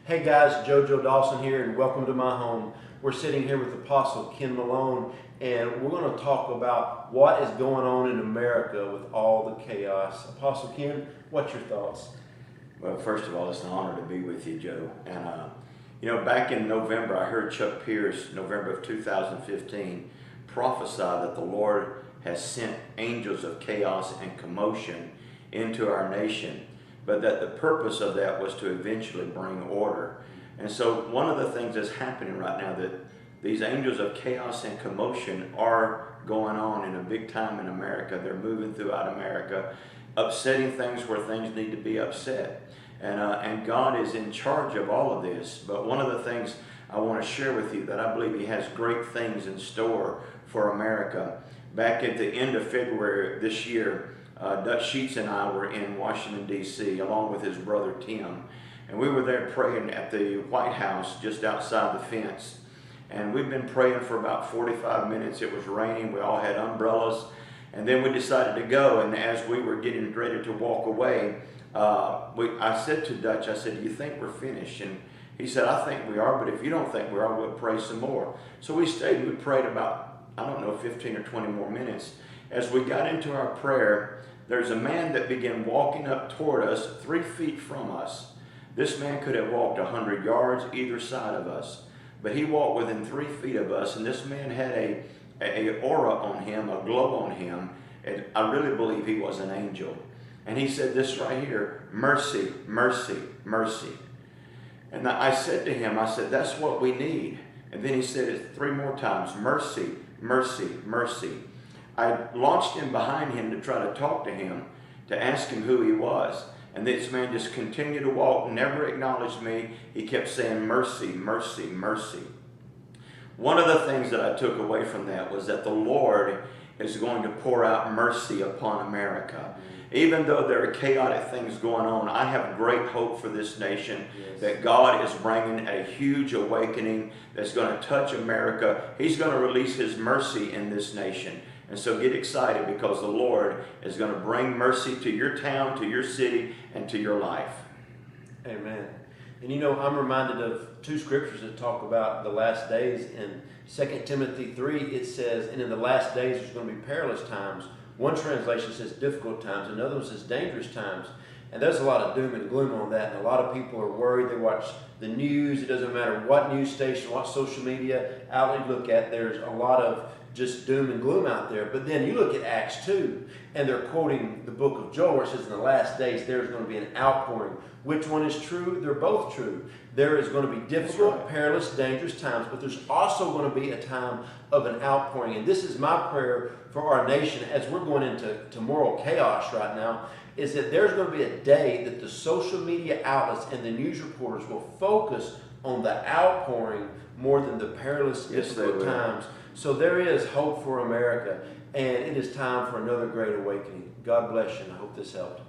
Hey guys, JoJo Dawson here, and welcome to my home. We're sitting here with Apostle Ken Malone, and we're going to talk about what is going on in America with all the chaos. Apostle Ken, what's your thoughts? Well, first of all, it's an honor to be with you, Joe. And back in November, I heard Chuck Pierce, November of 2015, prophesy that the Lord has sent angels of chaos and commotion into our nation, but that the purpose of that was to eventually bring order. And so one of the things that's happening right now, that these angels of chaos and commotion are going on in a big time in America. They're moving throughout America, upsetting things where things need to be upset. And God is in charge of all of this. But one of the things I want to share with you, that I believe He has great things in store for America. Back at the end of February this year, Dutch Sheets and I were in Washington, D.C., along with his brother Tim. And we were there praying at the White House just outside the fence. And we've been praying for about 45 minutes. It was raining. We all had umbrellas. And then we decided to go. And as we were getting ready to walk away, I said to Dutch, I said, "Do you think we're finished?" And he said, "I think we are, but if you don't think we are, we'll pray some more." So we stayed. We prayed about, 15 or 20 more minutes. As we got into our prayer, there's a man that began walking up toward us 3 feet from us. This man could have walked 100 yards either side of us, but he walked within 3 feet of us, and this man had a aura on him, a glow on him, and I really believe he was an angel. And he said this right here: "Mercy, mercy, mercy." And I said to him, I said, "That's what we need." And then he said it 3 more times: "Mercy, mercy, mercy." I launched in behind him to try to talk to him, to ask him who he was. And this man just continued to walk, never acknowledged me. He kept saying, "Mercy, mercy, mercy." One of the things that I took away from that was that the Lord is going to pour out mercy upon America. Even though there are chaotic things going on, I have great hope for this nation. Yes. That God is bringing a huge awakening that's going to touch America. He's going to release His mercy in this nation. And so get excited, because the Lord is going to bring mercy to your town, to your city, and to your life. Amen. And I'm reminded of 2 scriptures that talk about the last days. In 2 Timothy 3, it says, "And in the last days there's going to be perilous times." One translation says difficult times. Another one says dangerous times. And there's a lot of doom and gloom on that. And a lot of people are worried. They watch the news. It doesn't matter what news station, what social media outlet you look at. There's a lot of just doom and gloom out there. But then you look at Acts 2, and they're quoting the book of Joel, where it says in the last days there's going to be an outpouring. Which one is true? They're both true. There is going to be difficult, perilous, dangerous times, but there's also going to be a time of an outpouring. And this is my prayer for our nation as we're going into moral chaos right now, is that there's going to be a day that the social media outlets and the news reporters will focus on the outpouring more than the perilous, difficult times. So there is hope for America, and it is time for another great awakening. God bless you, and I hope this helped.